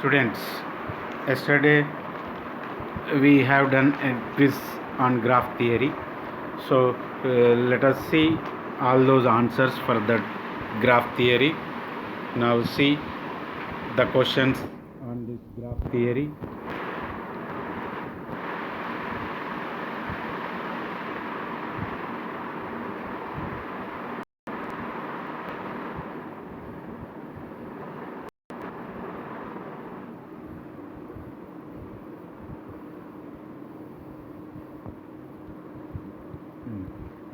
Students, yesterday we have done a quiz on graph theory. So let us see all those answers for that graph theory. Now see the questions on this graph theory.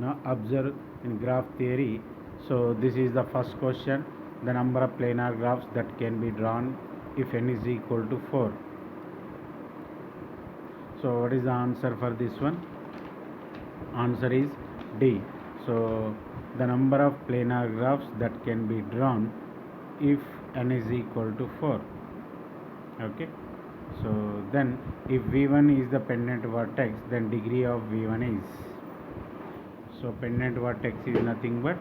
Now observe in graph theory. So this is the first question. The number of planar graphs that can be drawn if n is equal to 4. So what is the answer for this one? Answer is D. So the number of planar graphs that can be drawn if n is equal to 4. Okay. So then if V1 is the pendant vertex, then degree of V1 is, so pendant vertex is nothing but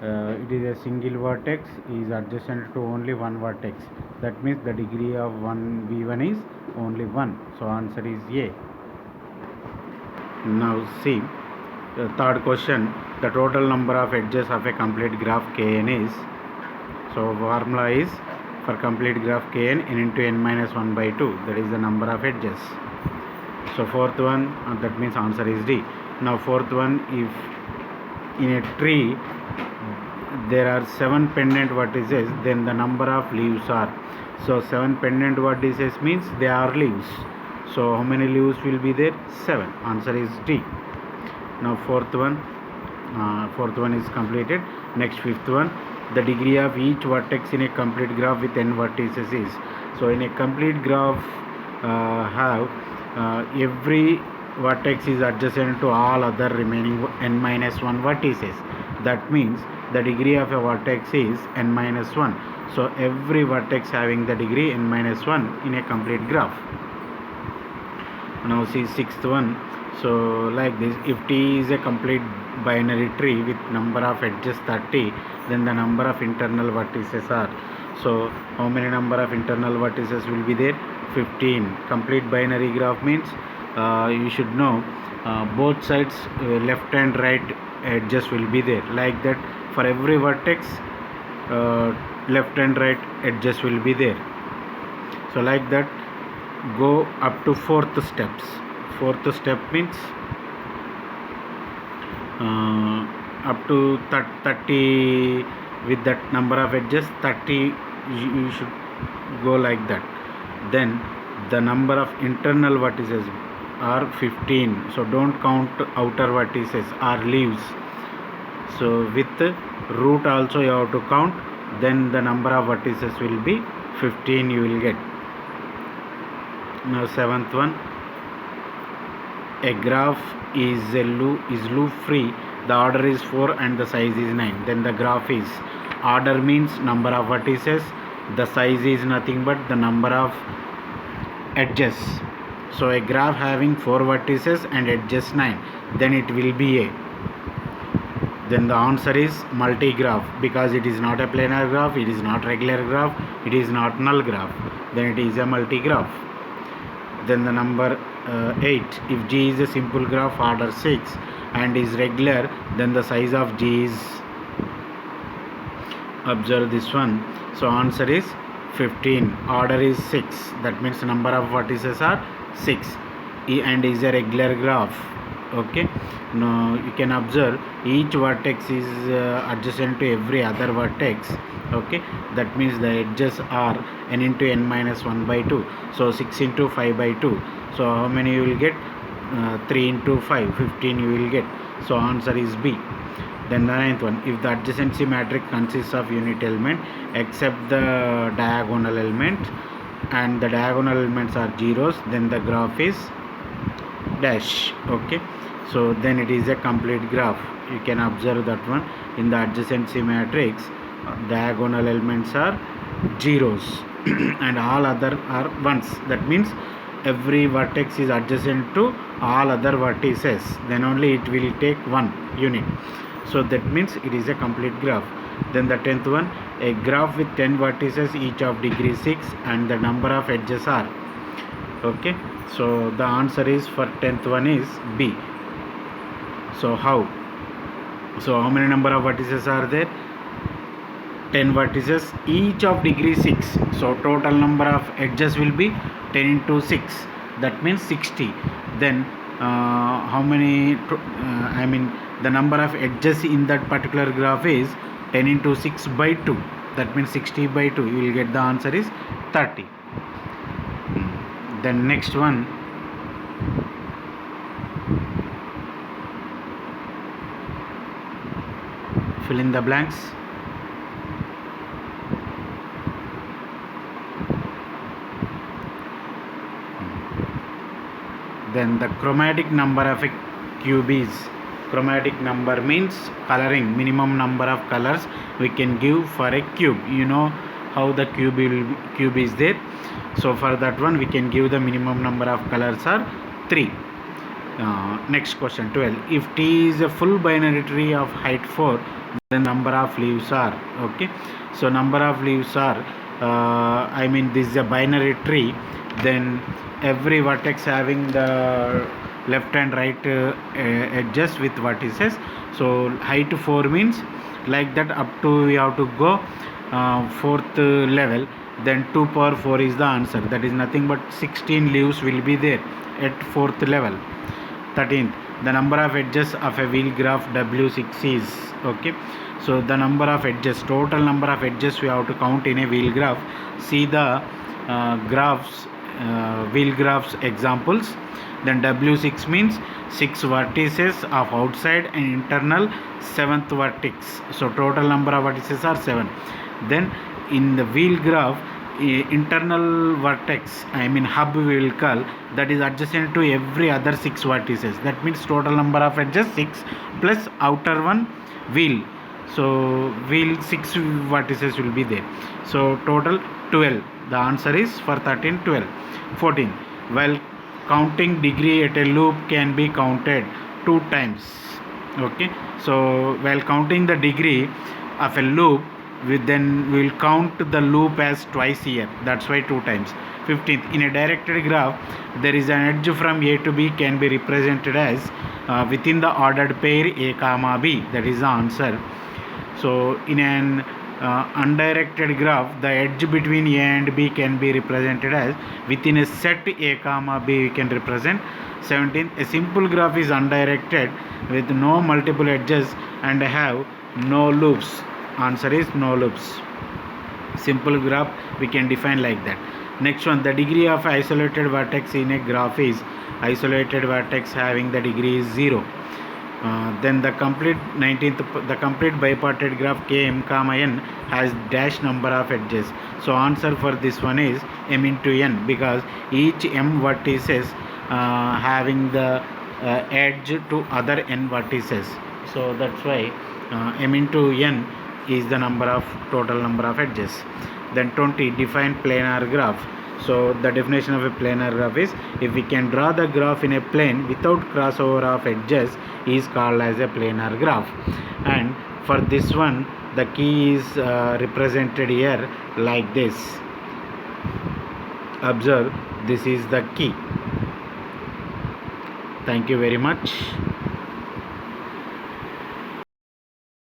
it is a single vertex is adjacent to only one vertex. That means the degree of V1 is only 1. So answer is A. Now see the third question. The total number of edges of a complete graph Kn is, so formula is for complete graph Kn n into n minus 1 by 2, that is the number of edges. So fourth one, that means answer is D. Now fourth one, if in a tree there are 7 pendant vertices, then the number of leaves are, so 7 pendant vertices means they are leaves. So how many leaves will be there? 7. Answer is D. Now fourth one is completed. Next fifth one, the degree of each vertex in a complete graph with n vertices is, so in a complete graph have every vertex is adjacent to all other remaining n minus 1 vertices. That means the degree of a vertex is n minus 1. So every vertex having the degree n minus 1 in a complete graph. Now see sixth one. So like this, if T is a complete binary tree with number of edges 30, then the number of internal vertices are, so how many number of internal vertices will be there? 15. Complete binary graph means you should know both sides left and right edges will be there. Like that, for every vertex left and right edges will be there. So like that, go up to fourth steps. Fourth step means up to 30 with that number of edges 30, you should go like that. Then the number of internal vertices are 15. So don't count outer vertices or leaves. So with root also you have to count. Then the number of vertices will be 15 you will get. Now seventh one, a graph is loop free. The order is 4 and the size is 9. Then the graph is, order means number of vertices, the size is nothing but the number of edges. So a graph having 4 vertices and edges 9, then it will be A. Then the answer is multi-graph, because it is not a planar graph, it is not regular graph, it is not null graph. Then it is a multi-graph. Then the number 8, if G is a simple graph order 6 and is regular, then the size of G is, observe this one, so answer is 15, order is 6, that means number of vertices are 6 and is a regular graph. Okay, now you can observe each vertex is adjacent to every other vertex. Okay, that means the edges are n into n minus 1 by 2. So 6 into 5 by 2. So how many you will get? 3 into 5, 15 you will get. So answer is B. Then the ninth one, if the adjacency matrix consists of unit element except the diagonal element and the diagonal elements are zeros, then the graph is dash. Okay, so then it is a complete graph. You can observe that one. In the adjacency matrix, diagonal elements are zeros and all other are ones. That means every vertex is adjacent to all other vertices, then only it will take one unit. So that means it is a complete graph. Then the 10th one, a graph with 10 vertices each of degree 6 and the number of edges are. Okay, so the answer is for 10th one is B. So how? So how many number of vertices are there? 10 vertices each of degree 6. So total number of edges will be 10 into 6. That means 60. Then how many? The number of edges in that particular graph is 10 into 6 by 2. That means 60 by 2. You will get the answer is 30. Then next one. Fill in the blanks. Then the chromatic number of a cube is, chromatic number means coloring, minimum number of colors we can give for a cube. You know how the cube is there. So for that one we can give the minimum number of colors are 3. Next question 12. If T is a full binary tree of height 4, the number of leaves are. Okay, so number of leaves are this is a binary tree. Then every vertex having the left and right edges with vertices. So height 4 means like that up to we have to go 4th level. Then 2 power 4 is the answer. That is nothing but 16 leaves will be there at 4th level. 13th, the number of edges of a wheel graph W6 is. Okay, so the number of edges, total number of edges we have to count in a wheel graph. See the wheel graphs examples. Then W6 means 6 vertices of outside and internal 7th vertex. So total number of vertices are 7. Then in the wheel graph, internal vertex, hub we will call, that is adjacent to every other 6 vertices. That means total number of edges 6 plus outer one wheel. So wheel 6 vertices will be there. So total 12. The answer is for 13 12. 14. While counting degree at a loop can be counted 2 times. Okay, so while counting the degree of a loop, we will count the loop as twice here. That's why 2 times. 15th, in a directed graph, there is an edge from A to B can be represented as within the ordered pair A comma B. That is the answer. So in an undirected graph, the edge between A and B can be represented as within a set A comma B we can represent. 17th, a simple graph is undirected with no multiple edges and have no loops. Answer is no loops. Simple graph we can define like that. Next one, the degree of isolated vertex in a graph is isolated vertex having the degree is 0. Then the complete 19th, the complete bipartite graph Km comma n has dash number of edges. So answer for this one is m into n, because each m vertices having the edge to other n vertices. So that's why m into n is the total number of edges. Then 20, define planar graph. So the definition of a planar graph is, if we can draw the graph in a plane without crossover of edges, is called as a planar graph. And for this one, the key is represented here like this. Observe, this is the key. Thank you very much.